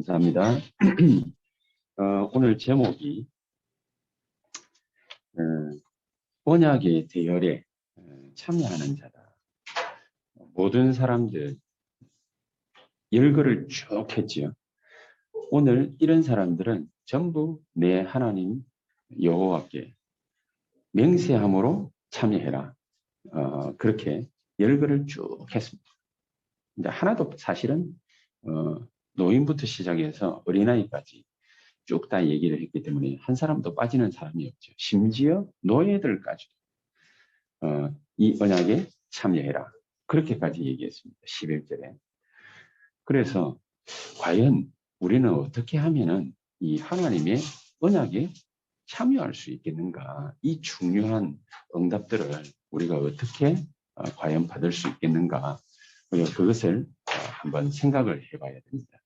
감사합니다. 오늘 제목이 어, 언약의 대열에 참여하는 자다. 모든 사람들 열거를 쭉 했지요. 오늘 이런 사람들은 전부 내 하나님 여호와께 맹세함으로 참여해라. 그렇게 열거를 쭉 했습니다. 이제 하나도 사실은 노인부터 시작해서 어린아이까지 쭉 다 얘기를 했기 때문에 한 사람도 빠지는 사람이 없죠. 심지어 노예들까지도 이 언약에 참여해라. 그렇게까지 얘기했습니다. 11절에. 그래서 과연 우리는 어떻게 하면은 이 하나님의 언약에 참여할 수 있겠는가? 이 중요한 응답들을 우리가 어떻게 과연 받을 수 있겠는가? 그것을 한번 생각을 해봐야 됩니다.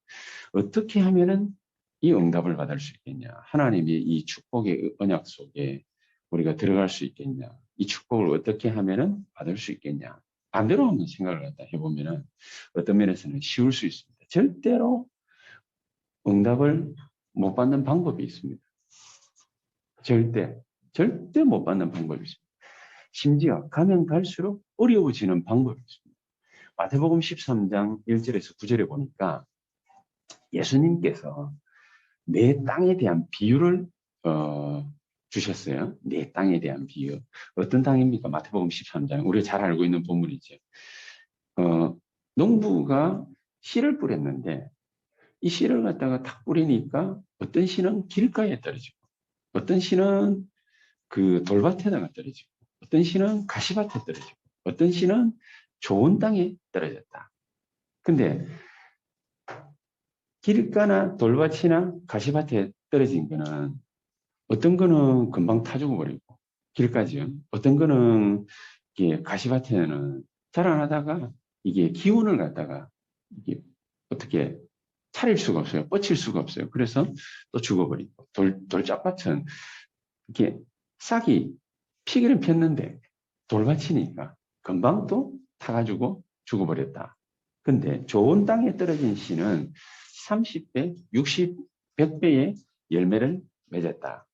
어떻게 하면은 이 응답을 받을 수 있겠냐? 하나님의 이 축복의 언약 속에 우리가 들어갈 수 있겠냐? 이 축복을 어떻게 하면은 받을 수 있겠냐? 반대로 한번 생각을 갖다 해보면은 어떤 면에서는 쉬울 수 있습니다. 절대로 응답을 못 받는 방법이 있습니다. 절대 못 받는 방법이 있습니다. 심지어 가면 갈수록 어려워지는 방법이 있습니다. 마태복음 13장 1절에서 9절에 보니까 예수님께서 내 땅에 대한 비유를 주셨어요. 내 땅에 대한 비유. 어떤 땅입니까? 마태복음 13장. 우리가 잘 알고 있는 본문이죠. 농부가 씨를 뿌렸는데 이 씨를 갖다가 탁 뿌리니까 어떤 씨는 길가에 떨어지고 어떤 씨는 그 돌밭에다가 떨어지고 어떤 씨는 가시밭에 떨어지고 어떤 씨는 좋은 땅에 떨어졌다. 근데 길가나 돌밭이나 가시밭에 떨어진 거는 어떤 거는 금방 타 죽어버리고 길까지요. 어떤 거는 이게 가시밭에는 자라나다가 이게 기운을 갖다가 이게 어떻게 차릴 수가 없어요. 뻗칠 수가 없어요. 그래서 또 죽어버리고 돌짝밭은 이렇게 싹이 피기는 폈는데 돌밭이니까 금방 또 타가지고 죽어버렸다. 근데 좋은 땅에 떨어진 씨는 30배, 60, 100배의 열매를 맺었다.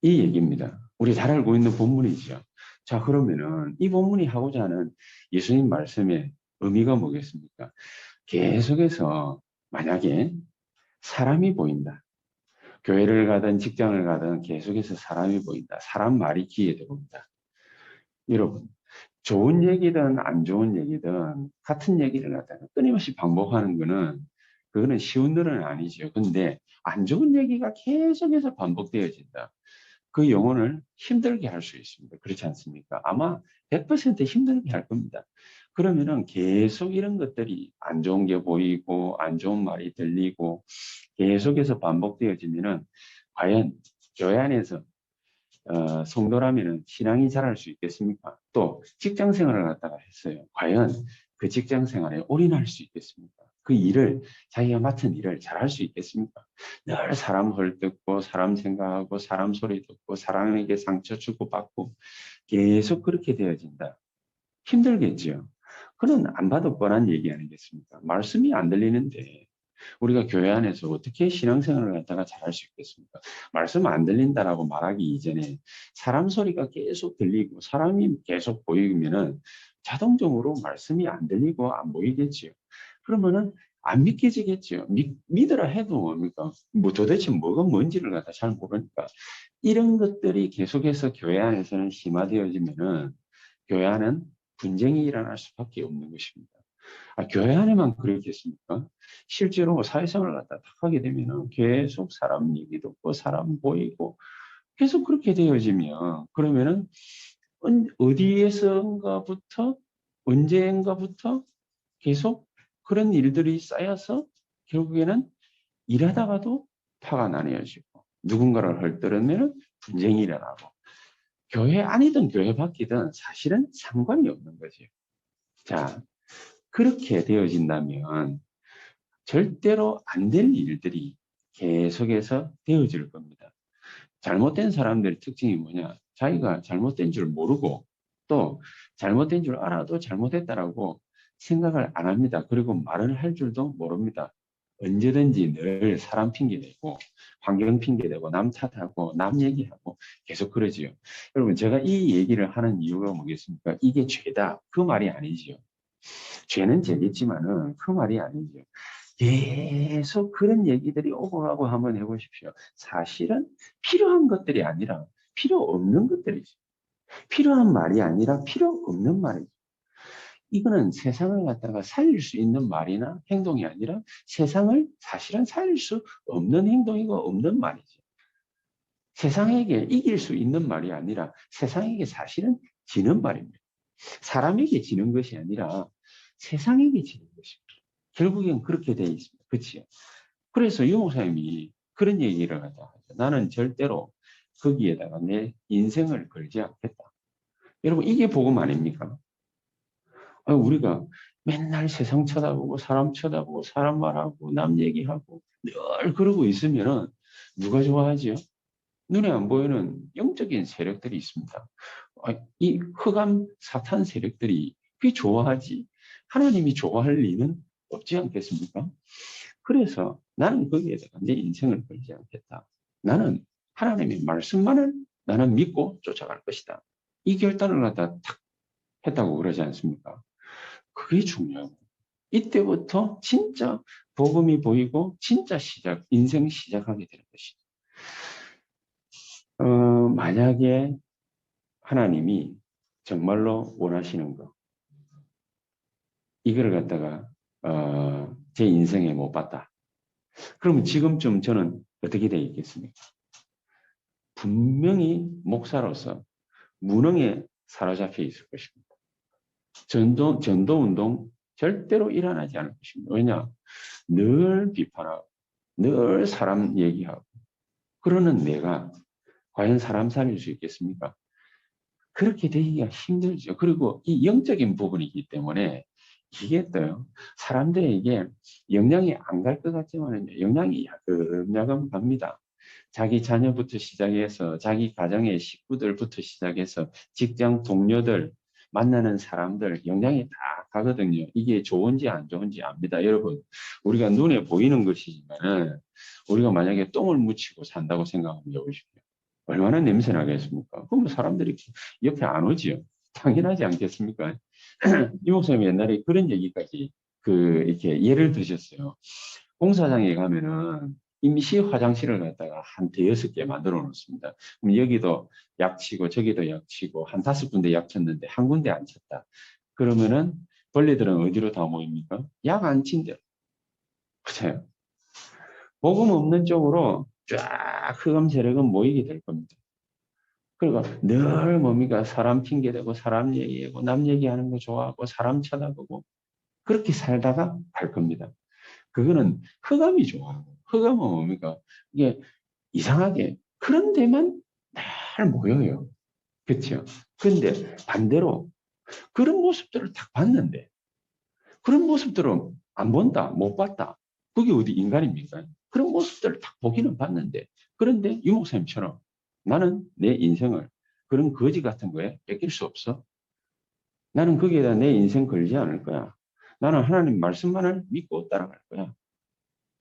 이 얘기입니다. 우리 잘 알고 있는 본문이죠. 자, 그러면은 이 본문이 하고자 하는 예수님 말씀의 의미가 뭐겠습니까? 계속해서 만약에 사람이 보인다. 교회를 가든 직장을 가든 계속해서 사람이 보인다. 사람 말이 귀에 들어온다. 여러분, 좋은 얘기든 안 좋은 얘기든 같은 얘기를 갖다가 끊임없이 반복하는 거는 그거는 쉬운 일은 아니죠. 근데 안 좋은 얘기가 계속해서 반복되어진다. 그 영혼을 힘들게 할 수 있습니다. 그렇지 않습니까? 아마 100% 힘들게 할 겁니다. 그러면은 계속 이런 것들이 안 좋은 게 보이고 안 좋은 말이 들리고 계속해서 반복되어지면은 과연 교회 안에서 성도라면은 신앙이 자랄 수 있겠습니까? 또 직장 생활을 갖다가 했어요. 과연 그 직장 생활에 올인할 수 있겠습니까? 그 일을 자기가 맡은 일을 잘할 수 있겠습니까? 늘 사람 헐뜯고 사람 생각하고 사람 소리 듣고 사람에게 상처 주고 받고 계속 그렇게 되어진다. 힘들겠지요. 그는 안 봐도 뻔한 얘기 아니겠습니까? 말씀이 안 들리는데 우리가 교회 안에서 어떻게 신앙생활을 갖다가 잘할 수 있겠습니까? 말씀 안 들린다라고 말하기 이전에 사람 소리가 계속 들리고 사람이 계속 보이면은 자동적으로 말씀이 안 들리고 안 보이겠지요. 그러면은 안 믿겨지겠지요. 믿으라 해도 뭡니까? 뭐 도대체 뭐가 뭔지를 갖다 잘 모르니까 이런 것들이 계속해서 교회 안에서는 심화되어지면은 교회 안은 분쟁이 일어날 수밖에 없는 것입니다. 교회 안에만 그렇겠습니까? 실제로 사회생활을 갖다 딱 하게 되면은 계속 사람 얘기 듣고 사람 보이고 계속 그렇게 되어지면 그러면은 어디에선가부터 언제인가부터 계속 그런 일들이 쌓여서 결국에는 일하다가도 화가 나뉘어지고 누군가를 헐뜯으면 분쟁이 일어나고 교회 안이든 교회 밖이든 사실은 상관이 없는 거죠. 자, 그렇게 되어진다면 절대로 안 될 일들이 계속해서 되어질 겁니다. 잘못된 사람들의 특징이 뭐냐? 자기가 잘못된 줄 모르고 또 잘못된 줄 알아도 잘못했다라고 생각을 안 합니다. 그리고 말을 할 줄도 모릅니다. 언제든지 늘 사람 핑계대고 환경 핑계대고 남 탓하고 남 얘기하고 계속 그러지요. 여러분 제가 이 얘기를 하는 이유가 뭐겠습니까? 이게 죄다 그 말이 아니지요. 죄는 죄겠지만은 그 말이 아니죠. 계속 그런 얘기들이 오고 가고 한번 해보십시오. 사실은 필요한 것들이 아니라 필요 없는 것들이죠. 필요한 말이 아니라 필요 없는 말이죠. 이거는 세상을 갖다가 살릴 수 있는 말이나 행동이 아니라 세상을 사실은 살릴 수 없는 행동이고 없는 말이죠. 세상에게 이길 수 있는 말이 아니라 세상에게 사실은 지는 말입니다. 사람에게 지는 것이 아니라 세상에게 지는 것입니다. 결국엔 그렇게 돼 있습니다. 그렇지요? 그래서 유 목사님이 그런 얘기를 하자 하죠. 나는 절대로 거기에다가 내 인생을 걸지 않겠다. 여러분 이게 복음 아닙니까? 우리가 맨날 세상 쳐다보고 사람 쳐다보고 사람 말하고 남 얘기하고 늘 그러고 있으면은 누가 좋아하지요? 눈에 안 보이는 영적인 세력들이 있습니다. 이 흑암 사탄 세력들이 그게 좋아하지. 하나님이 좋아할 리는 없지 않겠습니까? 그래서 나는 거기에다가 내 인생을 걸지 않겠다. 나는 하나님의 말씀만을 나는 믿고 쫓아갈 것이다. 이 결단을 갖다 탁 했다고 그러지 않습니까? 그게 중요하고. 이때부터 진짜 복음이 보이고 진짜 인생 시작하게 되는 것이죠. 만약에 하나님이 정말로 원하시는 거, 이거를 갖다가, 제 인생에 못 봤다. 그러면 지금쯤 저는 어떻게 되어 있겠습니까? 분명히 목사로서 무능에 사로잡혀 있을 것입니다. 전도 운동 절대로 일어나지 않을 것입니다. 왜냐? 늘 비판하고, 늘 사람 얘기하고, 그러는 내가 과연 사람 살릴 수 있겠습니까? 그렇게 되기가 힘들죠. 그리고 이 영적인 부분이기 때문에 이게 또요, 사람들에게 영향이 안 갈 것 같지만 영향이 야금야금 갑니다. 자기 자녀부터 시작해서 자기 가정의 식구들부터 시작해서 직장 동료들, 만나는 사람들 영향이 다 가거든요. 이게 좋은지 안 좋은지 압니다. 여러분, 우리가 눈에 보이는 것이지만은 우리가 만약에 똥을 묻히고 산다고 생각하면 해보십시오. 얼마나 냄새 나겠습니까? 그럼 사람들이 옆에 안 오지요. 당연하지 않겠습니까? 이 목사님이 옛날에 그런 얘기까지 이렇게 예를 드셨어요. 공사장에 가면은 임시 화장실을 갖다가 한 대여섯 개 만들어 놓습니다. 그럼 여기도 약치고 저기도 약치고 한 다섯 군데 약쳤는데 한 군데 안 쳤다. 그러면은 벌레들은 어디로 다 모입니까? 약 안 친 대로. 그렇죠? 복음 없는 쪽으로 쫙 흑암 세력은 모이게 될 겁니다. 그리고 늘 뭡니까? 사람 핑계대고 사람 얘기하고 남 얘기하는 거 좋아하고 사람 쳐다보고 그렇게 살다가 갈 겁니다. 그거는 흑암이 좋아하고 흑암은 뭡니까? 이게 이상하게 그런 데만 날 모여요. 그렇죠? 그런데 반대로 그런 모습들을 딱 봤는데 그런 모습들은 안 본다, 못 봤다. 그게 어디 인간입니까? 그런 모습들을 딱 보기는 봤는데 그런데 유목사님처럼 나는 내 인생을 그런 거지 같은 거에 뺏길 수 없어. 나는 거기에다 내 인생 걸지 않을 거야. 나는 하나님 말씀만을 믿고 따라갈 거야.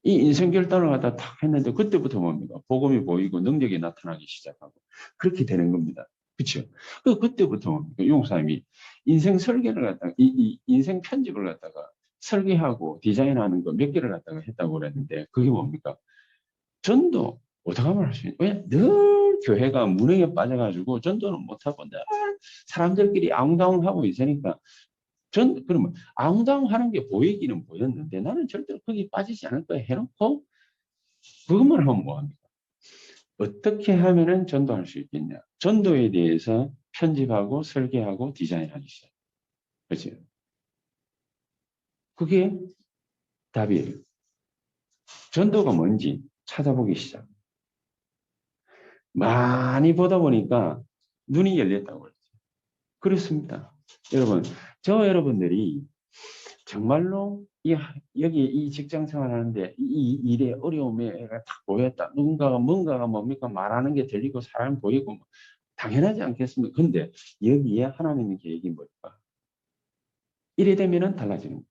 이 인생 결단을 갖다 탁 했는데 그때부터 뭡니까? 복음이 보이고 능력이 나타나기 시작하고 그렇게 되는 겁니다. 그렇죠? 그때부터 뭡니까? 용사님이 인생 설계를 갖다가 이 인생 편집을 갖다가 설계하고 디자인하는 거 몇 개를 갖다가 했다고 그랬는데 그게 뭡니까? 전도 어떻게 하면 할 수 있냐? 왜? 늘 교회가 무능에 빠져가지고 전도는 못하고 늘 사람들끼리 앙당하고 있으니까 그러면 앙당하는 게 보이기는 보였는데 나는 절대로 거기 빠지지 않을 거야 해놓고 그것만 하면 뭐합니까? 어떻게 하면은 전도할 수 있겠냐? 전도에 대해서 편집하고 설계하고 디자인하기 시작. 그렇죠? 그게 답이에요. 전도가 뭔지 찾아보기 시작. 많이 보다 보니까 눈이 열렸다고 그러죠. 그렇습니다. 여러분, 여러분들이 정말로 여기 이 직장 생활하는데 이 일의 어려움에 딱 보였다. 누군가가 뭔가가 뭡니까 말하는 게 들리고 사람 보이고 뭐 당연하지 않겠습니까? 근데 여기에 하나님의 계획이 뭘까? 이래 되면은 달라지는 거예요.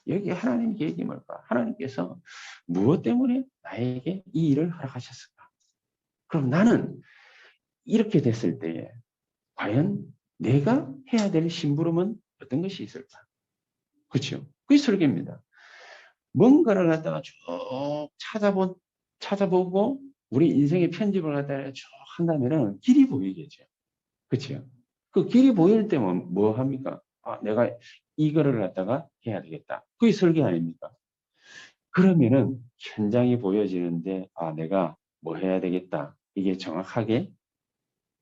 여기 하나님 계획이 뭘까? 하나님께서 무엇 때문에 나에게 이 일을 허락하셨을까? 그럼 나는 이렇게 됐을 때에 과연 내가 해야 될 심부름은 어떤 것이 있을까? 그렇죠? 그게 설계입니다. 뭔가를 갖다가 쭉 찾아보고 우리 인생의 편집을 갖다가 쭉 한다면은 길이 보이겠죠. 그렇죠? 그 길이 보일 때면 뭐 합니까? 아, 내가 이거를 갖다가 해야 되겠다. 그게 설계 아닙니까? 그러면은 현장이 보여지는데 아, 내가 뭐 해야 되겠다. 이게 정확하게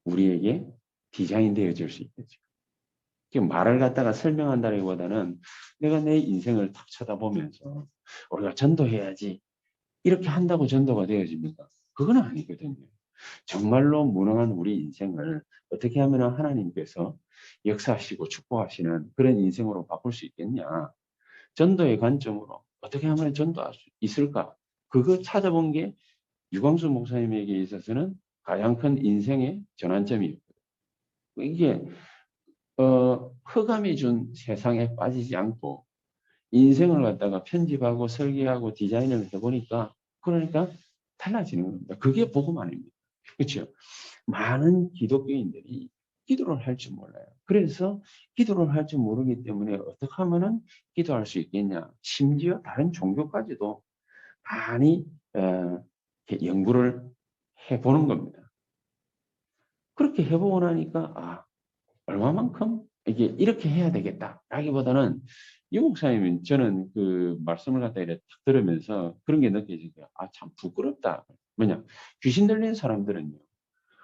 우리에게 디자인 되어질 수 있겠죠. 말을 갖다가 설명한다기보다는 내가 내 인생을 탁 쳐다보면서 우리가 전도해야지 이렇게 한다고 전도가 되어집니까? 그건 아니거든요. 정말로 무능한 우리 인생을 어떻게 하면 하나님께서 역사하시고 축복하시는 그런 인생으로 바꿀 수 있겠냐? 전도의 관점으로 어떻게 하면 전도할 수 있을까? 그거 찾아본 게 유광수 목사님에게 있어서는 가장 큰 인생의 전환점이었거든요. 이게 흑암이 준 세상에 빠지지 않고 인생을 갖다가 편집하고 설계하고 디자인을 해보니까 그러니까 달라지는 겁니다. 그게 복음 아닙니다. 그렇죠? 많은 기독교인들이 기도를 할 줄 몰라요. 그래서 기도를 할 줄 모르기 때문에 어떻게 하면은 기도할 수 있겠냐. 심지어 다른 종교까지도 많이 연구를 해보는 겁니다. 그렇게 해보고 나니까 아, 얼마만큼 이게 이렇게 해야 되겠다라기보다는 유 목사님은 저는 그 말씀을 갖다 이렇게 딱 들으면서 그런 게 느껴지고요. 아, 참 부끄럽다. 뭐냐? 귀신 들린 사람들은요.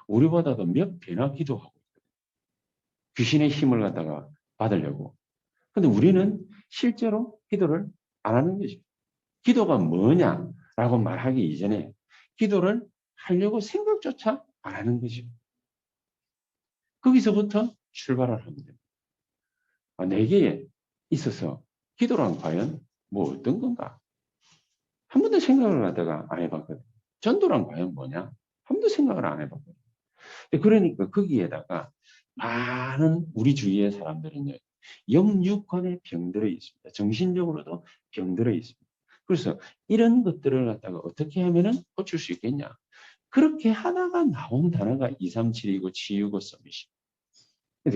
우리보다도 몇 배나 기도하고 귀신의 힘을 갖다가 받으려고. 근데 우리는 실제로 기도를 안 하는 거죠. 기도가 뭐냐라고 말하기 이전에 기도를 하려고 생각조차 안 하는 거죠. 거기서부터 출발을 하면 됩니다. 내게 있어서 기도란 과연 뭐 어떤 건가? 한 번도 생각을 하다가 안 해봤거든. 전도란 과연 뭐냐? 한 번도 생각을 안 해봤거든. 그러니까 거기에다가 많은 우리 주위의 사람들은요, 영육간에 병들어 있습니다. 정신적으로도 병들어 있습니다. 그래서 이런 것들을 갖다가 어떻게 하면은 고칠 수 있겠냐? 그렇게 하다가 나온 단어가 237이고 치유고 서밋이.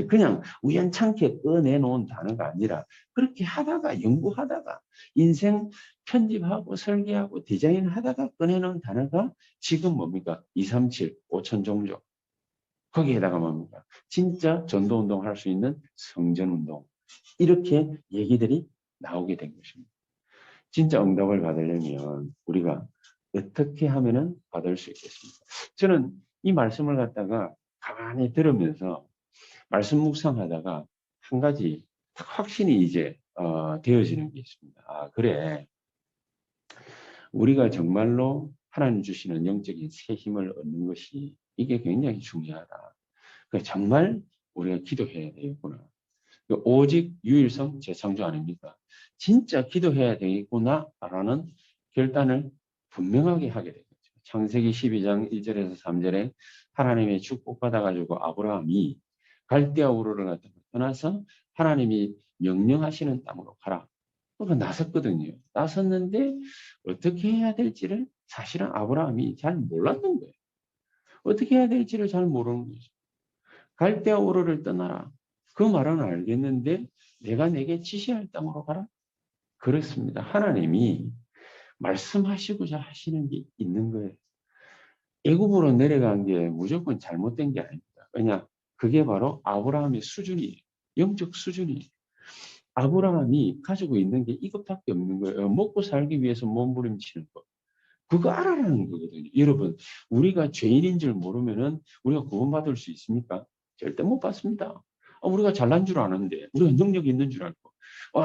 그냥 우연찮게 꺼내놓은 단어가 아니라 그렇게 하다가 연구하다가 인생 편집하고 설계하고 디자인하다가 꺼내놓은 단어가 지금 뭡니까? 237, 5천 종족. 거기에다가 뭡니까? 진짜 전도운동 할 수 있는 성전운동. 이렇게 얘기들이 나오게 된 것입니다. 진짜 응답을 받으려면 우리가 어떻게 하면은 받을 수 있겠습니까? 저는 이 말씀을 갖다가 가만히 들으면서 말씀 묵상하다가 한 가지 확신이 이제 되어지는 게 있습니다. 아, 그래. 우리가 정말로 하나님 주시는 영적인 새 힘을 얻는 것이 이게 굉장히 중요하다. 정말 우리가 기도해야 되겠구나. 오직 유일성 재창조 아닙니까? 진짜 기도해야 되겠구나라는 결단을 분명하게 하게 되겠죠. 창세기 12장 1절에서 3절에 하나님의 축복받아가지고 아브라함이 갈대아 우르를 갖다가 떠나서 하나님이 명령하시는 땅으로 가라. 그러니까 나섰거든요. 나섰는데 어떻게 해야 될지를 사실은 아브라함이 잘 몰랐는 거예요. 어떻게 해야 될지를 잘 모르는 거죠. 갈대아 우르를 떠나라. 그 말은 알겠는데 내가 내게 지시할 땅으로 가라? 그렇습니다. 하나님이 말씀하시고자 하시는 게 있는 거예요. 애굽으로 내려간 게 무조건 잘못된 게 아닙니다. 왜냐? 그게 바로 아브라함의 수준이에요. 영적 수준이에요. 아브라함이 가지고 있는 게 이것밖에 없는 거예요. 먹고 살기 위해서 몸부림치는 거. 그거 알아라는 거거든요. 여러분, 우리가 죄인인 줄 모르면은 우리가 구원받을 수 있습니까? 절대 못 받습니다. 우리가 잘난 줄 아는데, 우리가 능력이 있는 줄 알고,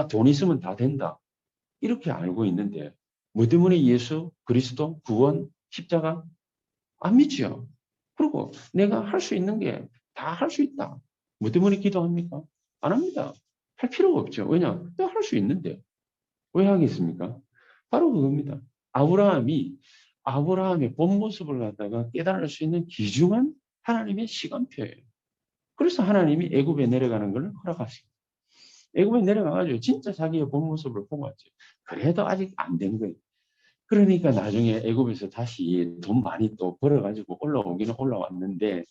돈 있으면 다 된다. 이렇게 알고 있는데, 뭐 때문에 예수, 그리스도, 구원, 십자가? 안 믿지요. 그리고 내가 할 수 있는 게 다 할 수 있다. 뭐 때문에 기도합니까? 안 합니다. 할 필요가 없죠. 왜냐? 내가 할 수 있는데. 왜 하겠습니까? 바로 그겁니다. 아브라함이 아브라함의 본 모습을 갖다가 깨달을 수 있는 귀중한 하나님의 시간표예요. 그래서 하나님이 애굽에 내려가는 걸 허락하십니다. 애굽에 내려가가지고 진짜 자기의 본 모습을 보고 왔죠. 그래도 아직 안 된 거예요. 그러니까 나중에 애굽에서 다시 돈 많이 또 벌어가지고 올라오기는 올라왔는데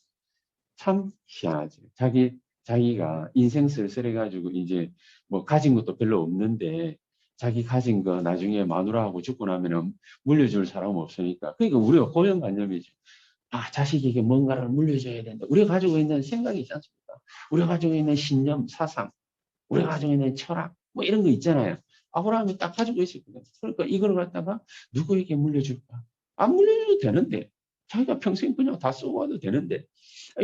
참 희한하죠. 자기가 인생 쓸쓸해가지고 이제 뭐 가진 것도 별로 없는데 자기 가진 거 나중에 마누라하고 죽고 나면은 물려줄 사람 없으니까. 그러니까 우리가 고정관념이죠. 아, 자식에게 뭔가를 물려줘야 된다. 우리가 가지고 있는 생각이 있지 않습니까? 우리가 가지고 있는 신념, 사상, 우리가 가지고 있는 철학, 뭐 이런 거 있잖아요. 아브라함이 딱 가지고 있었거든. 그러니까 이걸 갖다가 누구에게 물려줄까? 안 물려줘도 되는데. 자기가 평생 그냥 다 쓰고 와도 되는데.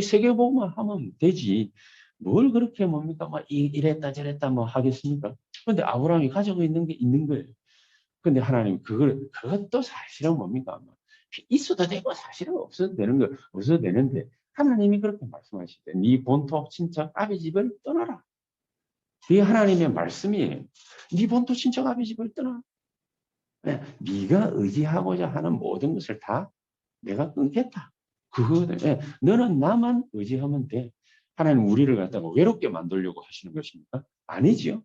세계보고만 하면 되지. 뭘 그렇게 뭡니까? 막 이랬다 저랬다 뭐 하겠습니까? 근데 아브라함이 가지고 있는 게 있는 거예요. 근데 하나님 그것도 사실은 뭡니까? 있어도 되고 사실은 없어도 되는 거, 없어도 되는데 하나님이 그렇게 말씀하시대. 네 본토 친척 아비 집을 떠나라. 그게 하나님의 말씀이에요. 네 본토 친척 아비 집을 떠나. 네가 의지하고자 하는 모든 것을 다 내가 끊겠다. 그거는 너는 나만 의지하면 돼. 하나님 우리를 갖다가 외롭게 만들려고 하시는 것입니까? 아니지요.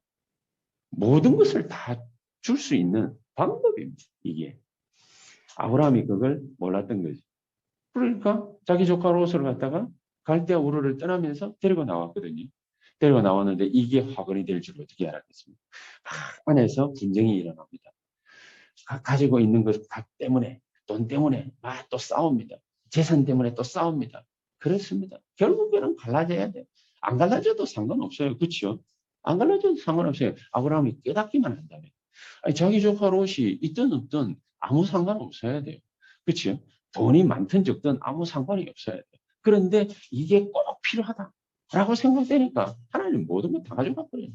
모든 것을 다 줄 수 있는 방법입니다. 이게. 아브라함이 그걸 몰랐던 거지. 그러니까 자기 조카 롯을 갖다가 갈대아 우르를 떠나면서 데리고 나왔거든요. 데리고 나왔는데 이게 화근이 될 줄 어떻게 알았겠습니까? 안에서 분쟁이 일어납니다. 가지고 있는 것 때문에, 돈 때문에 또 싸웁니다. 재산 때문에 또 싸웁니다. 그렇습니다. 결국에는 갈라져야 돼. 안 갈라져도 상관없어요. 그렇죠? 안 갈라져도 상관없어요. 아브라함이 깨닫기만 한다면. 아니, 자기 조카 롯이 있든 없든 아무 상관없어야 돼요. 그렇죠? 돈이 많든 적든 아무 상관이 없어야 돼요. 그런데 이게 꼭 필요하다라고 생각되니까 하나님 모든 걸 다 가져가 버려요.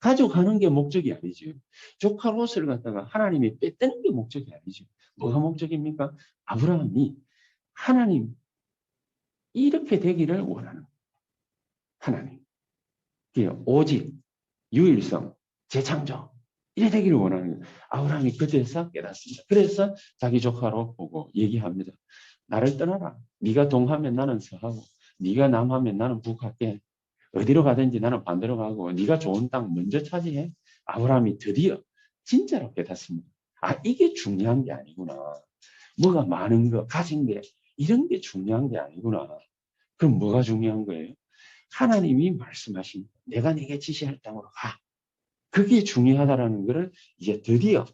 가져가는 게 목적이 아니죠. 조카 롯을 갖다가 하나님이 뺏는 게 목적이 아니죠. 뭐가 목적입니까? 아브라함이 하나님 이렇게 되기를 원하는 하나님. 오직 유일성, 재창조 이래 되기를 원하는 거예요. 아브라함이 그때서 깨닫습니다. 그래서 자기 조카로 보고 얘기합니다. 나를 떠나라. 네가 동하면 나는 서하고 네가 남하면 나는 북할게. 어디로 가든지 나는 반대로 가고 네가 좋은 땅 먼저 차지해. 아브라함이 드디어 진짜로 깨닫습니다. 아, 이게 중요한 게 아니구나. 뭐가 많은 거, 가진 게 이런 게 중요한 게 아니구나. 그럼 뭐가 중요한 거예요? 하나님이 말씀하신 내가 네게 지시할 땅으로 가. 그게 중요하다라는 것을 이제 드디어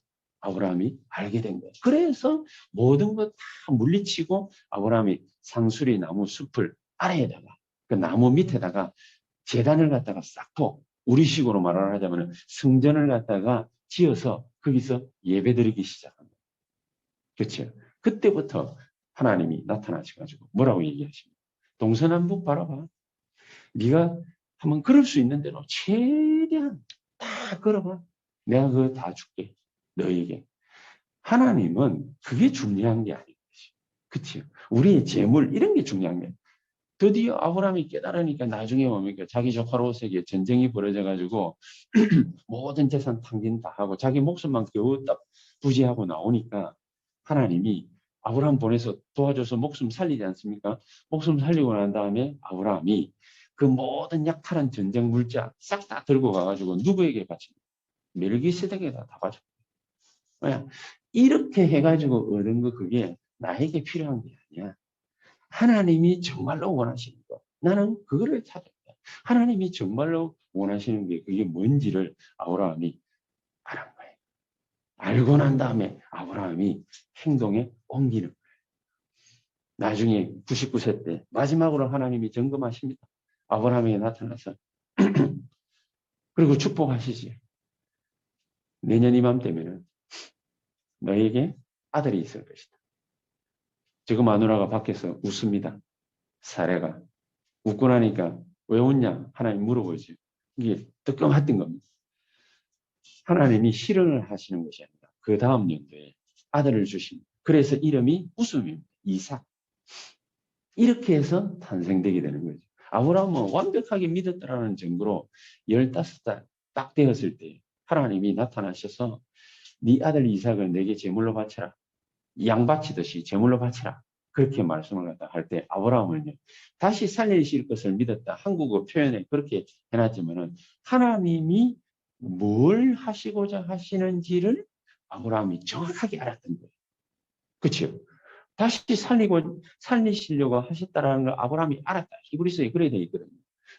아브라함이 알게 된 거예요. 그래서 모든 것 다 물리치고 아브라함이 상수리 나무 숲을 아래에다가 그 나무 밑에다가 제단을 갖다가 쌓고 우리식으로 말을 하자면 성전을 갖다가 지어서 거기서 예배드리기 시작합니다. 그렇죠? 그때부터 하나님이 나타나셔가지고 뭐라고 얘기하십니까? 동서남북 바라봐. 네가 한번 걸을 수 있는 대로 최대한 다 걸어봐. 내가 그거 다 줄게. 너에게. 하나님은 그게 중요한 게 아닌 것이. 그치요? 우리의 재물 이런 게 중요한 게. 드디어 아브라함이 깨달으니까 나중에 뭡니까? 자기 조카 롯에게 전쟁이 벌어져가지고 모든 재산 탕진 다 하고 자기 목숨만 겨우 딱 부지하고 나오니까 하나님이 아브라함 보내서 도와줘서 목숨 살리지 않습니까? 목숨 살리고 난 다음에 아브라함이 그 모든 약탈한 전쟁 물자 싹 다 들고 가가지고 누구에게 바칩니까? 멜기세덱에다 다 바쳐. 왜? 이렇게 해가지고 얻은 거 그게 나에게 필요한 게 아니야. 하나님이 정말로 원하시는 거. 나는 그거를 찾았다. 하나님이 정말로 원하시는 게 그게 뭔지를 아브라함이 알은 거예요. 알고 난 다음에 아브라함이 행동에 옮기는 거예요. 나중에 99세 때 마지막으로 하나님이 점검하십니다. 아브라함에게 나타나서 그리고 축복하시지. 내년 이맘때면은 너에게 아들이 있을 것이다. 지금 마누라가 밖에서 웃습니다. 사례가. 웃고 나니까 왜 웃냐? 하나님 물어보죠. 이게 뜨끔했던 겁니다. 하나님이 실현을 하시는 것이 아니라 그 다음 연도에 아들을 주십니다. 그래서 이름이 웃음입니다. 이삭. 이렇게 해서 탄생되게 되는 거죠. 아브라함은 완벽하게 믿었다라는 증거로 15살 딱 되었을 때 하나님이 나타나셔서 네 아들 이삭을 내게 제물로 바쳐라. 양 바치듯이 제물로 바쳐라. 그렇게 말씀을 갖다 할 때 아브라함은요, 다시 살리실 것을 믿었다. 한국어 표현에 그렇게 해놨지만은 하나님이 뭘 하시고자 하시는지를 아브라함이 정확하게 알았던 거예요. 그렇죠? 다시 살리시려고 하셨다라는 걸 아브라함이 알았다. 히브리서에 그래 되어 있거든요.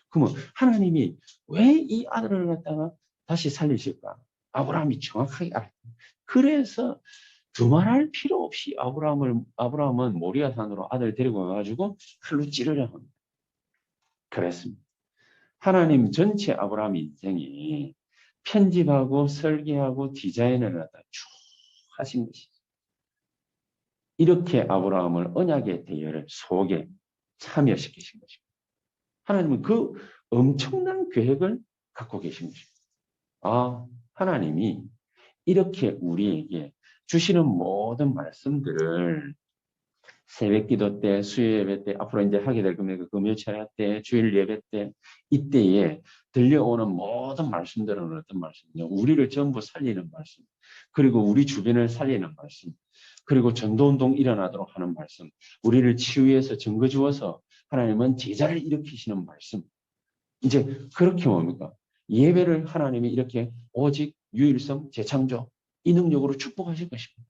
그러면 하나님이 왜 이 아들을 갖다가 다시 살리실까? 아브라함이 정확하게 알았다. 그래서 두말할 필요 없이 아브라함은 모리아산으로 아들 데리고 와가지고 칼로 찌르려 합니다. 그랬습니다. 하나님 전체 아브라함 인생이 편집하고 설계하고 디자인을 갖다 쭉 하신 것이죠. 이렇게 아브라함을 언약의 대열을 속에 참여시키신 것입니다. 하나님은 그 엄청난 계획을 갖고 계신 것입니다. 아, 하나님이 이렇게 우리에게 주시는 모든 말씀들을 새벽 기도 때, 수요 예배 때, 앞으로 이제 하게 될 겁니다. 금요 철야 때, 주일 예배 때, 이때에 들려오는 모든 말씀들은 어떤 말씀이냐? 우리를 전부 살리는 말씀, 그리고 우리 주변을 살리는 말씀, 그리고 전도운동 일어나도록 하는 말씀, 우리를 치유해서 증거 주어서 하나님은 제자를 일으키시는 말씀. 이제 그렇게 뭡니까? 예배를 하나님이 이렇게 오직 유일성, 재창조, 이 능력으로 축복하실 것입니다.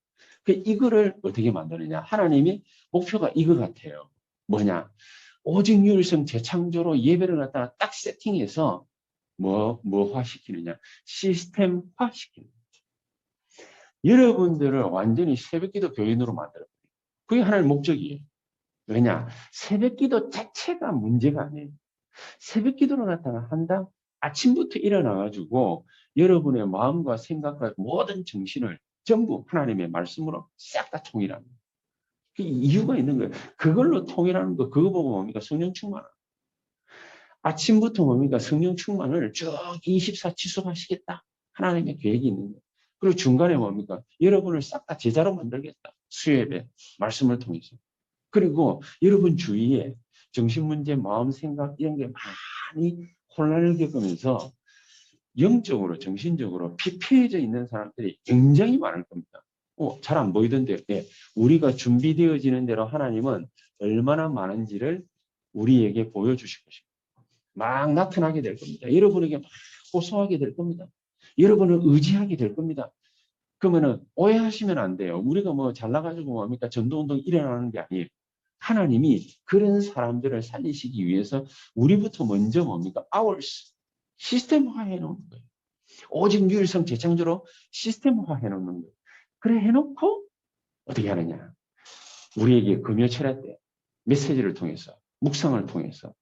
이거를 어떻게 만드느냐? 하나님이 목표가 이거 같아요. 뭐냐? 오직 유일성 재창조로 예배를 갖다가 딱 세팅해서 뭐화 시키느냐? 시스템화 시키는 거죠. 여러분들을 완전히 새벽기도 교인으로 만들어요. 그게 하나님의 목적이에요. 왜냐? 새벽기도 자체가 문제가 아니에요. 새벽기도를 갖다가 한다? 아침부터 일어나가지고 여러분의 마음과 생각과 모든 정신을 전부 하나님의 말씀으로 싹 다 통일합니다. 그 이유가 있는 거예요. 그걸로 통일하는 거, 그거 보고 뭡니까? 성령 충만. 아침부터 뭡니까? 성령 충만을 쭉 24 지속하시겠다. 하나님의 계획이 있는 거예요. 그리고 중간에 뭡니까? 여러분을 싹 다 제자로 만들겠다. 수요예배, 말씀을 통해서. 그리고 여러분 주위에 정신문제, 마음, 생각 이런 게 많이 혼란을 겪으면서 영적으로, 정신적으로 피폐해져 있는 사람들이 굉장히 많을 겁니다. 잘 안 보이던데요. 네. 우리가 준비되어지는 대로 하나님은 얼마나 많은지를 우리에게 보여주실 것입니다. 막 나타나게 될 겁니다. 여러분에게 막 호소하게 될 겁니다. 여러분을 의지하게 될 겁니다. 그러면은 오해하시면 안 돼요. 우리가 뭐 잘나가지고 뭡니까? 전도운동 일어나는 게 아니에요. 하나님이 그런 사람들을 살리시기 위해서 우리부터 먼저 뭡니까? ours. 시스템화 해놓는 거예요. 오직 유일성 재창조로 시스템화 해놓는 거예요. 그래 해놓고 어떻게 하느냐? 우리에게 금요철야 때 메시지를 통해서, 묵상을 통해서,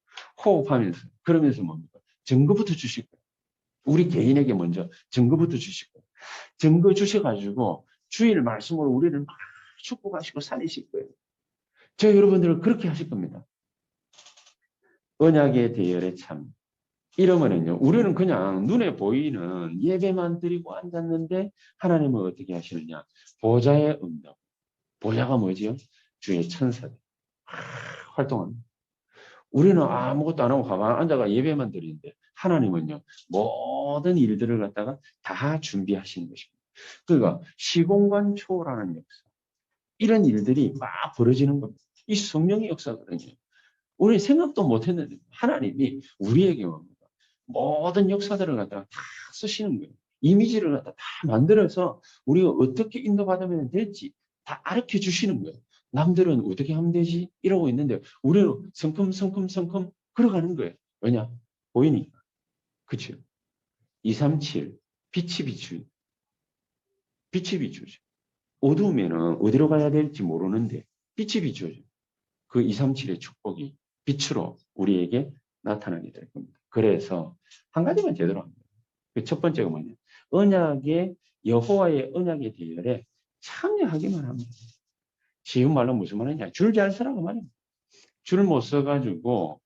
호흡하면서, 그러면서 뭡니까? 증거부터 주실 거예요. 우리 개인에게 먼저 증거부터 주실 거예요. 증거 주셔가지고 주일 말씀으로 우리를 막 축복하시고 살리실 거예요. 저 여러분들은 그렇게 하실 겁니다. 언약의 대열에 참. 이러면은요, 우리는 그냥 눈에 보이는 예배만 드리고 앉았는데 하나님은 어떻게 하시느냐? 보좌의 응답. 보좌가 뭐지요? 주의 천사들. 활동합니다. 우리는 아무것도 안 하고 가만 앉아가 예배만 드리는데 하나님은요, 모든 일들을 갖다가 다 준비하시는 것입니다. 그러니까 시공간 초월하는 역사. 이런 일들이 막 벌어지는 겁니다. 이 성령의 역사거든요. 우리 생각도 못했는데 하나님이 우리에게 뭡니까? 모든 역사들을 갖다가 다 쓰시는 거예요. 이미지를 갖다 다 만들어서 우리가 어떻게 인도받으면 될지 다 가르쳐 주시는 거예요. 남들은 어떻게 하면 되지? 이러고 있는데 우리는 성큼성큼성큼 걸어가는 거예요. 왜냐? 보이니까. 그렇죠? 237 빛이 비추 빛이 비추죠. 어두우면은 어디로 가야 될지 모르는데 빛이 비추죠. 그 237의 축복이 빛으로 우리에게 나타나게 될 겁니다. 그래서 한 가지만 제대로 합니다. 그 첫 번째가 뭐냐? 여호와의 언약의 대열에 참여하기만 합니다. 쉬운 말로 무슨 말이냐? 줄 잘 서라고 말입니다. 줄 못 서가지고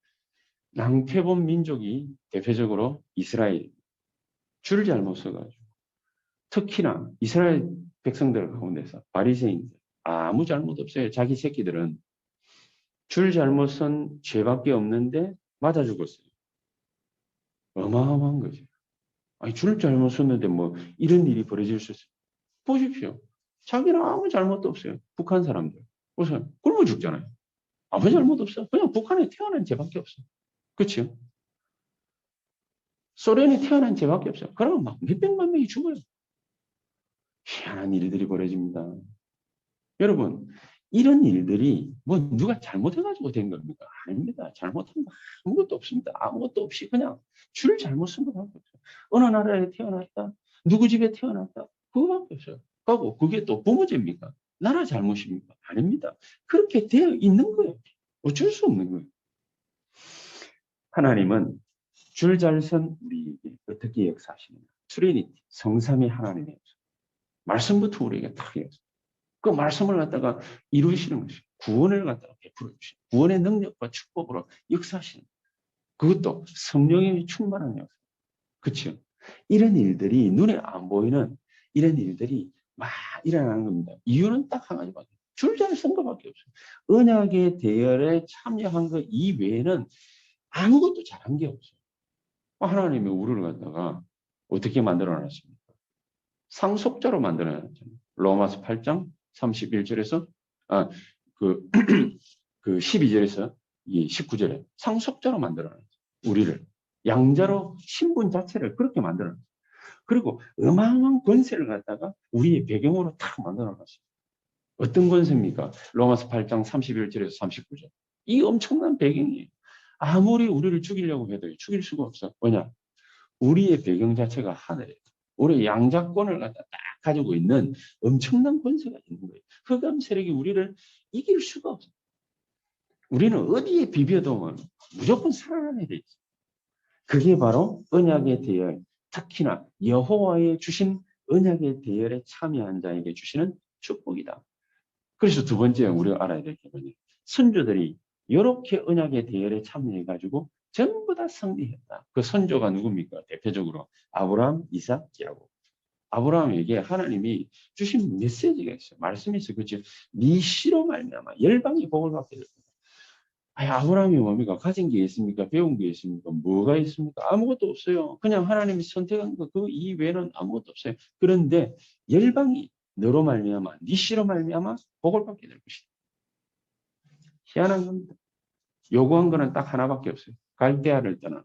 낭패본 민족이 대표적으로 이스라엘. 줄 잘못 서가지고. 특히나 이스라엘 백성들 가운데서 바리새인들 아무 잘못 없어요. 자기 새끼들은 줄 잘못 선 죄밖에 없는데 맞아 죽었어요. 어마어마한 거죠. 아니, 줄 잘못 섰는데 뭐 이런 일이 벌어질 수 있어요. 보십시오. 자기는 아무 잘못도 없어요. 북한 사람들. 그래서 굶어 죽잖아요. 아무 잘못 없어. 그냥 북한에 태어난 죄밖에 없어. 그렇죠? 소련에 태어난 죄밖에 없어. 그러면 막 몇백만 명이 죽어요. 희한한 일들이 벌어집니다. 여러분, 이런 일들이 뭐 누가 잘못해가지고 된 겁니까? 아닙니다. 잘못한 거 아무것도 없습니다. 아무것도 없이 그냥 줄 잘못 쓴 것밖에 없어요. 어느 나라에 태어났다, 누구 집에 태어났다, 그거밖에 없어요. 하고 그게 또 부모 죄입니까? 나라 잘못입니까? 아닙니다. 그렇게 되어 있는 거예요. 어쩔 수 없는 거예요. 하나님은 줄 잘 선 우리에게 어떻게 역사하시느냐. 트리니티, 성삼위 하나님의 말씀부터 우리에게 딱 해요. 그 말씀을 갖다가 이루시는 것이 구원을 갖다가 베풀어 주시는 구원의 능력과 축복으로 역사하시는 그것도 성령이 충만한 역사. 그렇죠? 이런 일들이 눈에 안 보이는 이런 일들이 막 일어나는 겁니다. 이유는 딱 한 가지밖에 줄잘 쓴 것밖에 없어요. 언약의 대열에 참여한 것 이외에는 아무것도 잘한 게 없어요. 하나님이 우리를 갖다가 어떻게 만들어놨습니까? 상속자로 만들어놨잖아요. 로마서 8장 31절에서 아, 그, 그 12절에서 19절에 상속자로 만들어놨어요. 우리를 양자로 신분 자체를 그렇게 만들어놨어요. 그리고 어마어마한 권세를 갖다가 우리의 배경으로 탁 만들어놨어요. 어떤 권세입니까? 로마서 8장 31절에서 39절. 이 엄청난 배경이에요. 아무리 우리를 죽이려고 해도 죽일 수가 없어. 뭐냐? 우리의 배경 자체가 하늘이에요. 우리 양자권을 갖다 딱 가지고 있는 엄청난 권세가 있는 거예요. 흑암 세력이 우리를 이길 수가 없어요. 우리는 어디에 비벼도 무조건 살아나야 돼 있어요. 그게 바로 언약의 대열, 특히나 여호와의 주신 언약의 대열에 참여한 자에게 주시는 축복이다. 그래서 두 번째 우리가 알아야 될 게 뭐냐. 선조들이 이렇게 언약의 대열에 참여해가지고 전부 다 승리했다. 그 선조가 누굽니까? 대표적으로 아브라함, 이삭, 야곱. 아브라함에게 하나님이 주신 메시지가 있어요. 말씀이 있어요. 그렇죠? 네 씨로 말미암아 열방이 복을 받게 될 거다. 아브라함이 뭡니까? 가진 게 있습니까? 배운 게 있습니까? 뭐가 있습니까? 아무것도 없어요. 그냥 하나님이 선택한 거 그 이외에는 아무것도 없어요. 그런데 열방이 너로 말미암아 네 씨로 말미암아 복을 받게 될 것이다. 희한한 겁니다. 요구한 거는 딱 하나밖에 없어요. 갈대아를 떠나.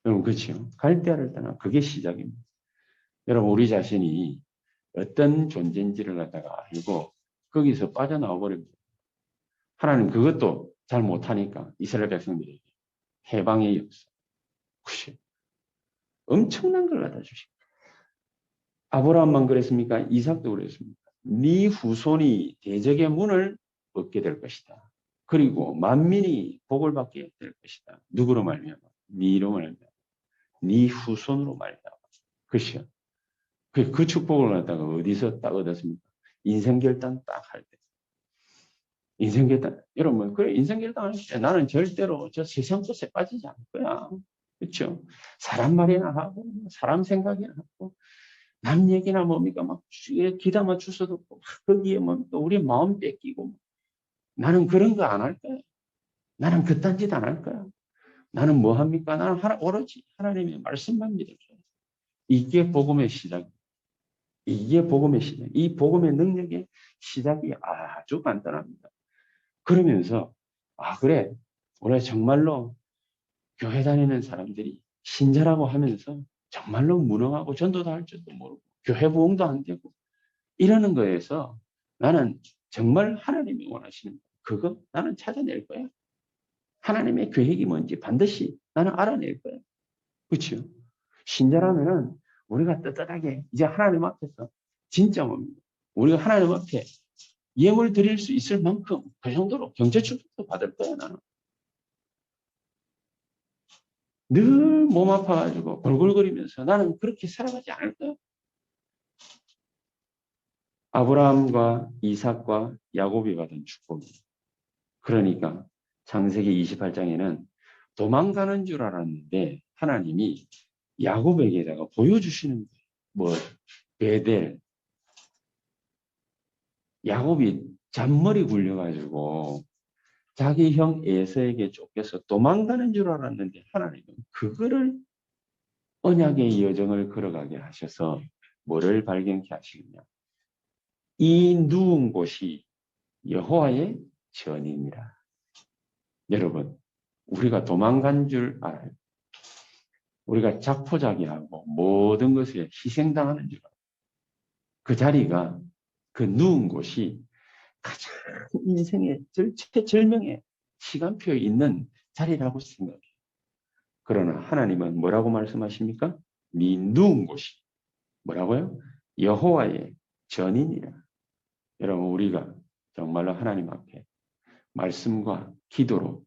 여러분 그렇죠? 갈대아를 떠나. 그게 시작입니다. 여러분 우리 자신이 어떤 존재인지를 갖다가 알고 거기서 빠져나와 버립니다. 하나님 그것도 잘 못하니까 이스라엘 백성들에게 해방의 역사. 그치? 엄청난 걸 갖다 주십니다. 아브라함만 그랬습니까? 이삭도 그랬습니까? 네 후손이 대적의 문을 얻게 될 것이다. 그리고 만민이 복을 받게 될 것이다. 누구로 말미암아? 네 이름으로 말미암아. 네 후손으로 말미암아. 그렇죠? 그 축복을 갖다가 어디서 딱 얻었습니까? 인생결단 딱 할 때. 인생결단. 여러분, 그래, 인생결단 할 때 나는 절대로 저 세상 것에 빠지지 않을 거야. 그렇죠? 사람 말이나 하고, 사람 생각이나 하고, 남 얘기나 뭡니까? 막 귀담아 주워도 거기에 뭐 또 우리 마음 뺏기고. 나는 그런 거 안 할 거야. 나는 그딴 짓 안 할 거야. 나는 뭐 합니까? 나는 오로지 하나님의 말씀만 믿을 거야. 이게 복음의 시작. 이게 복음의 시작. 이 복음의 능력의 시작이 아주 간단합니다. 그러면서 그래. 원래 정말로 교회 다니는 사람들이 신자라고 하면서 정말로 무능하고 전도도 할 줄도 모르고 교회 부흥도 안 되고 이러는 거에서 나는 정말 하나님이 원하시는 그거 나는 찾아낼 거야. 하나님의 계획이 뭔지 반드시 나는 알아낼 거야. 그렇죠? 신자라면은 우리가 떳떳하게 이제 하나님 앞에서 진짜 뭡니까? 우리가 하나님 앞에 예물 드릴 수 있을 만큼 그 정도로 경제 축복도 받을 거야 나는. 늘 몸 아파가지고 골골거리면서 나는 그렇게 살아가지 않을 거야. 아브라함과 이삭과 야곱이 받은 축복이. 그러니까 창세기 28장에는 도망가는 줄 알았는데 하나님이 야곱에게다가 보여주시는 거예요. 뭐 베델. 야곱이 잔머리 굴려가지고 자기 형 에서에게 쫓겨서 도망가는 줄 알았는데 하나님은 그거를 언약의 여정을 걸어가게 하셔서 뭐를 발견케 하시느냐. 이 누운 곳이 여호와의 전이니라. 여러분, 우리가 도망간 줄 알아요. 우리가 자포자기하고 모든 것에 희생당하는 줄 알아요. 그 자리가, 그 누운 곳이 가장 인생의 절체절명의 시간표에 있는 자리라고 생각해요. 그러나 하나님은 뭐라고 말씀하십니까? 네 누운 곳이 뭐라고요? 여호와의 전이니라. 여러분, 우리가 정말로 하나님 앞에 말씀과 기도로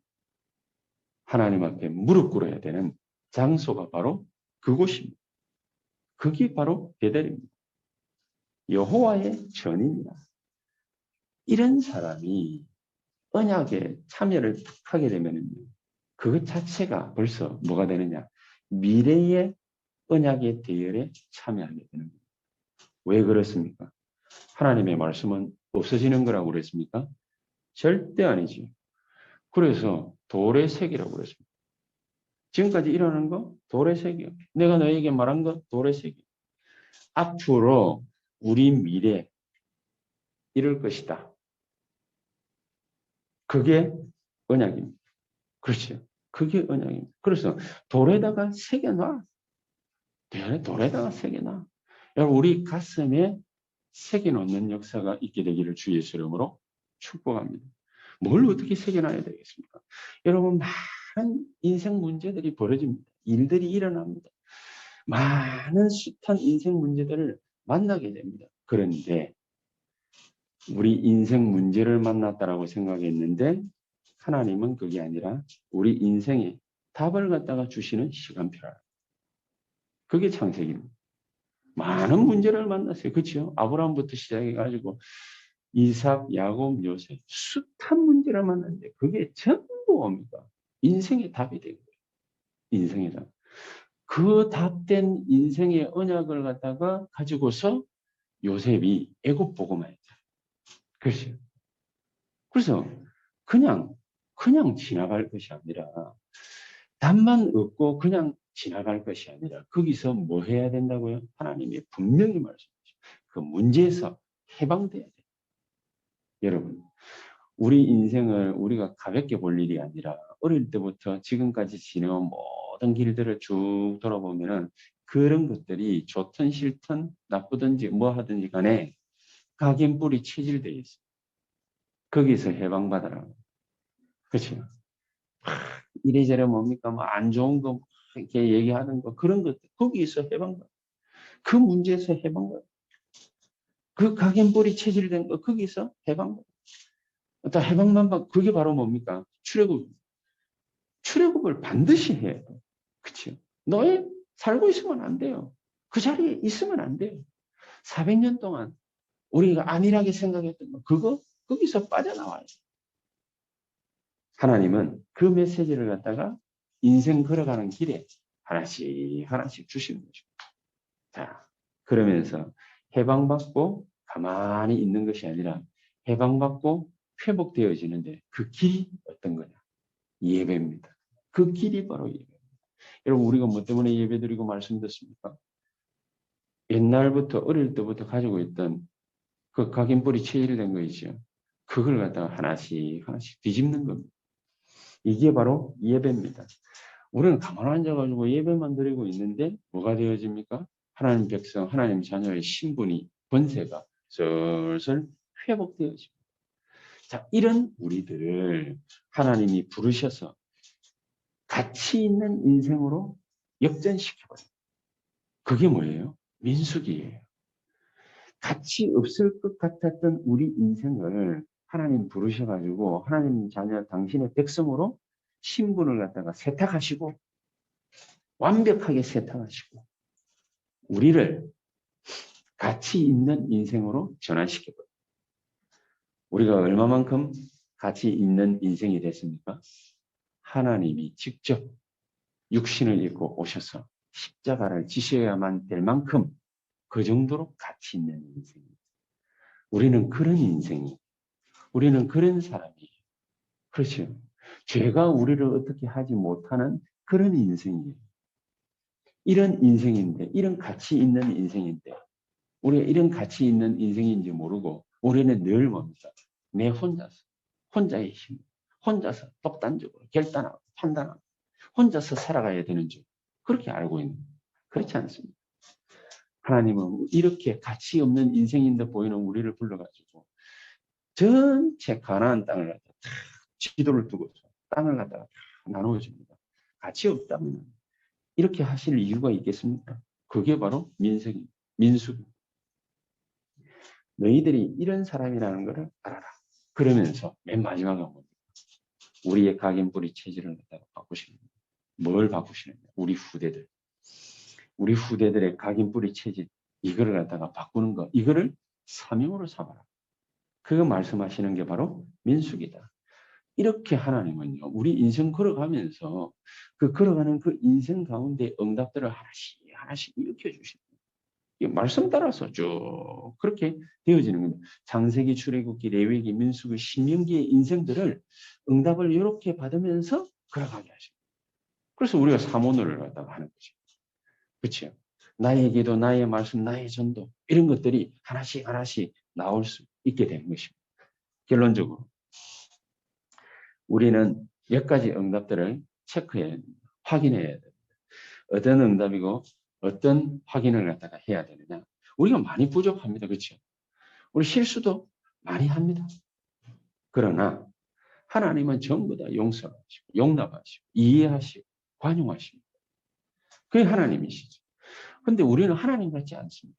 하나님 앞에 무릎 꿇어야 되는 장소가 바로 그곳입니다. 그게 바로 베델입니다. 여호와의 전입니다. 이런 사람이 언약에 참여를 하게 되면 그것 자체가 벌써 뭐가 되느냐? 미래의 언약의 대열에 참여하게 되는 겁니다. 왜 그렇습니까? 하나님의 말씀은 없어지는 거라고 그랬습니까? 절대 아니지. 그래서 돌의 색이라고 그랬습니다. 지금까지 일어나는 거 돌의 색이요. 내가 너에게 말한 거 돌의 색이요. 앞으로 우리 미래 이럴 것이다. 그게 언약입니다. 그렇죠. 그게 언약입니다. 그래서 돌에다가 새겨놔. 돌에다가 새겨놔. 여러분, 우리 가슴에 새겨놓는 역사가 있게 되기를 주 예수 이름으로 축복합니다. 뭘 어떻게 새겨놔야 되겠습니까? 여러분, 많은 인생 문제들이 벌어집니다. 일들이 일어납니다. 많은 숱한 인생 문제들을 만나게 됩니다. 그런데 우리 인생 문제를 만났다라고 생각했는데 하나님은 그게 아니라 우리 인생에 답을 갖다가 주시는 시간표라. 그게 창세기입니다. 많은 문제를 만났어요. 그렇죠? 아브라함부터 시작해가지고 이삭, 야곱, 요셉 숱한 문제를 만났는데 그게 전부 뭡니까? 인생의 답이 된 거예요. 인생의 답. 그 답된 인생의 언약을 갖다가 가지고서 요셉이 애굽 보고만 했죠. 그렇죠. 그래서 그냥 지나갈 것이 아니라 답만 얻고 그냥 지나갈 것이 아니라 거기서 뭐 해야 된다고요? 하나님이 분명히 말씀하시죠. 그 문제에서 해방돼야 돼요. 여러분, 우리 인생을 우리가 가볍게 볼 일이 아니라 어릴 때부터 지금까지 지내온 모든 길들을 쭉 돌아보면은 그런 것들이 좋든 싫든 나쁘든지 뭐 하든지 간에 각인뿌리 체질되어 있어요. 거기서 해방받아라. 그렇죠? 이래저래 뭡니까? 뭐 안 좋은 거 이렇게 얘기하는 거 그런 것들 거기서 해방받아. 그 문제에서 해방받아. 그 각인뿌리 체질된 거 거기서 해방받아. 또 해방만 받 그게 바로 뭡니까? 출애굽. 출애굽을 반드시 해야 돼. 그렇죠? 너의 살고 있으면 안 돼요. 그 자리에 있으면 안 돼요. 400년 동안 우리가 안일하게 생각했던 거 그거 거기서 빠져나와요. 하나님은 그 메시지를 갖다가 인생 걸어가는 길에 하나씩 하나씩 주시는 거죠. 자, 그러면서 해방받고 가만히 있는 것이 아니라 해방받고 회복되어지는데 그 길이 어떤 거냐? 예배입니다. 그 길이 바로 예배입니다. 여러분, 우리가 뭐 때문에 예배 드리고 말씀 듣습니까? 옛날부터 어릴 때부터 가지고 있던 그 각인뿌리 체질된 거 있죠. 그걸 갖다가 하나씩 하나씩 뒤집는 겁니다. 이게 바로 예배입니다. 우리는 가만 앉아가지고 예배만 드리고 있는데 뭐가 되어집니까? 하나님 백성, 하나님 자녀의 신분이, 권세가 슬슬 회복되어집니다. 자, 이런 우리들을 하나님이 부르셔서 가치 있는 인생으로 역전시켜버려요. 그게 뭐예요? 민수기예요. 가치 없을 것 같았던 우리 인생을 하나님 부르셔가지고 하나님 자녀 당신의 백성으로 신분을 갖다가 세탁하시고 완벽하게 세탁하시고 우리를 가치 있는 인생으로 전환시켜버려요. 우리가 얼마만큼 가치 있는 인생이 됐습니까? 하나님이 직접 육신을 입고 오셔서 십자가를 지셔야만 될 만큼 그 정도로 가치 있는 인생입니다. 우리는 그런 인생이, 우리는 그런 사람이에요. 그렇죠. 죄가 우리를 어떻게 하지 못하는 그런 인생이에요. 이런 인생인데, 이런 가치 있는 인생인데, 우리가 이런 가치 있는 인생인지 모르고 우리는 늘 뭡니까? 내 혼자의 힘, 혼자서 독단적으로 결단하고 판단하고 혼자서 살아가야 되는 줄 그렇게 알고 있는 거예요. 그렇지 않습니다. 하나님은 이렇게 가치 없는 인생인 듯 보이는 우리를 불러가지고 전체 가나안 땅을 갖다 다 지도를 두고 땅을 갖다가 다 나누어 줍니다. 가치 없다면 이렇게 하실 이유가 있겠습니까? 그게 바로 민수기. 너희들이 이런 사람이라는 것을 알아라. 그러면서 맨 마지막은 뭡니까? 우리의 각인뿌리 체질을 갖다가 바꾸시는 거예요. 뭘 바꾸시느냐? 우리 후대들의 각인뿌리 체질 이거를 갖다가 바꾸는 거. 이거를 사명으로 삼아라. 그거 말씀하시는 게 바로 민수기다. 이렇게 하나님은요, 우리 인생 걸어가면서 그 걸어가는 그 인생 가운데 응답들을 하나씩 일으켜주십니다. 말씀 따라서 쭉 그렇게 되어지는 겁니다. 창세기, 출애굽기, 레위기, 민수기, 신명기의 인생들을 응답을 이렇게 받으면서 걸어가게 하십니다. 그래서 우리가 사모노를 갖다가 하는 거죠. 그렇죠? 나의 기도, 나의 말씀, 나의 전도 이런 것들이 하나씩 나올 수 있게 되는 것입니다. 결론적으로 우리는 몇 가지 응답들을 체크해야 됩니다. 확인해야 됩니다. 어떤 응답이고 어떤 확인을 갖다가 해야 되느냐. 우리가 많이 부족합니다. 그렇죠? 우리 실수도 많이 합니다. 그러나 하나님은 전부 다 용서하시고 용납하시고 이해하시고 관용하십니다. 그게 하나님이시죠. 그런데 우리는 하나님 같지 않습니다.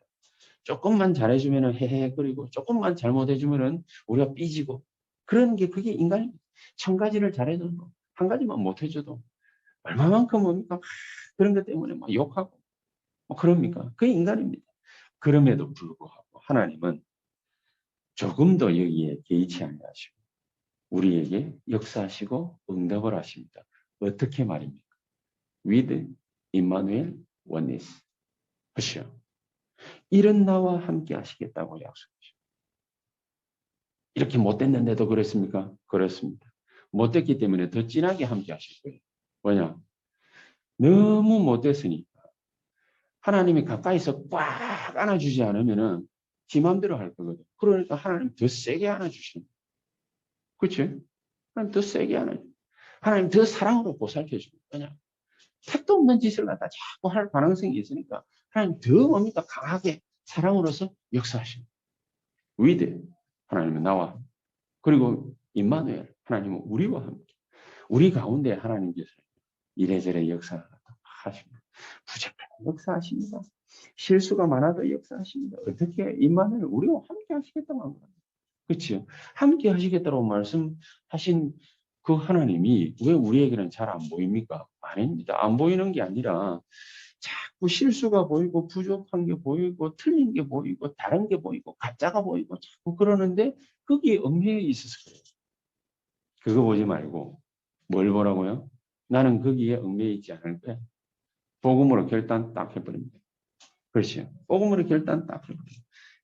조금만 잘해주면 헤헤거리고 조금만 잘못해주면 우리가 삐지고 그런 게 그게 인간입니다. 1000가지를 잘해줘도 한 가지만 못해줘도 얼마만큼 뭡니까? 그런 것 때문에 막 욕하고 뭐 그럽니까? 그게 인간입니다. 그럼에도 불구하고 하나님은 조금 더 여기에 개의치 아니하시고 우리에게 역사하시고 응답을 하십니다. 어떻게 말입니까? With Emmanuel Oneness. 그렇죠? 이런 나와 함께 하시겠다고 약속하십니다. 이렇게 못됐는데도 그랬습니까? 그렇습니다. 못됐기 때문에 더 진하게 함께 하실 거예요. 뭐냐? 너무 못됐으니까 하나님이 가까이서 꽉 안아주지 않으면은 지 맘대로 할 거거든. 그러니까 하나님 더 세게 안아주시는 거예요. 그렇지? 하나님 더 세게 안아주고 하나님 더 사랑으로 보살펴주고 그냥 택도 없는 짓을 갖다 자꾸 할 가능성이 있으니까 하나님 더 뭡니까? 강하게 사랑으로서 역사하십니다. 위대 하나님은 나와 그리고 임마누엘 하나님은 우리와 함께 우리 가운데 하나님께서 이래저래 역사를 하십니다. 부족한 역사하십니다. 실수가 많아도 역사하십니다. 어떻게 임마누엘 우리와 함께 하시겠다고 한 거예요. 그렇죠? 함께 하시겠다고 말씀하신 그 하나님이 왜 우리에게는 잘 안 보입니까? 아닙니다. 안 보이는 게 아니라 자꾸 실수가 보이고 부족한 게 보이고 틀린 게 보이고 다른 게 보이고 가짜가 보이고 자꾸 그러는데 거기에 얽매여 있어서 그래요. 그거 보지 말고 뭘 보라고요? 나는 거기에 얽매여 있지 않을 거야. 복음으로 결단 딱 해버립니다. 그렇죠? 복음으로 결단 딱 해버립니다.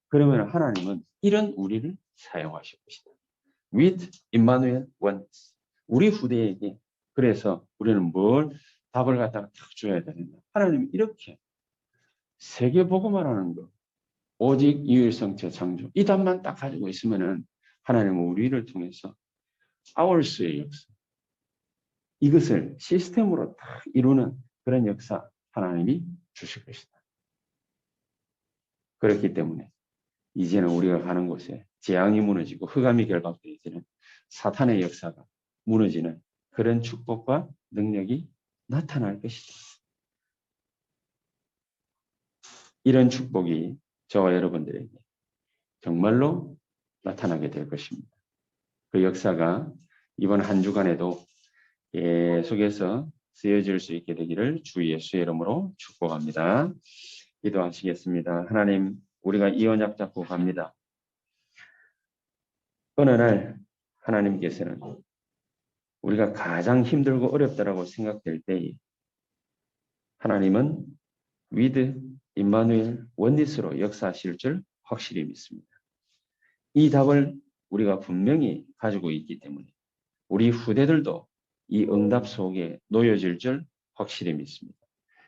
그러면 하나님은 이런 우리를 사용하실 것이다. With Emmanuel Oneness. 우리 후대에게 그래서 우리는 뭘 답을 갖다가 딱 줘야 되는가. 하나님 이렇게 세계복음을 하는 거 오직 유일성체 창조 이 답만 딱 가지고 있으면은 하나님은 우리를 통해서 아울스의 역사 이것을 시스템으로 딱 이루는 그런 역사 하나님이 주실 것이다. 그렇기 때문에 이제는 우리가 가는 곳에 재앙이 무너지고 흑암이 결박되어지는 사탄의 역사가 무너지는 그런 축복과 능력이 나타날 것이다. 이런 축복이 저와 여러분들에게 정말로 나타나게 될 것입니다. 그 역사가 이번 한 주간에도 계속해서 쓰여질 수 있게 되기를 주 예수의 이름으로 축복합니다. 기도하시겠습니다. 하나님, 우리가 이 언약 잡고 갑니다. 어느 날 하나님께서는 우리가 가장 힘들고 어렵다라고 생각될 때에 하나님은 with 임마누엘 원리스로 역사하실 줄 확실히 믿습니다. 이 답을 우리가 분명히 가지고 있기 때문에 우리 후대들도 이 응답 속에 놓여질 줄 확실히 믿습니다.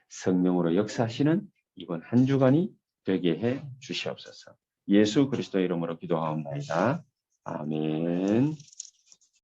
성령으로 역사하시는 이번 한 주간이 되게 해 주시옵소서. 예수 그리스도의 이름으로 기도하옵나이다. 아멘.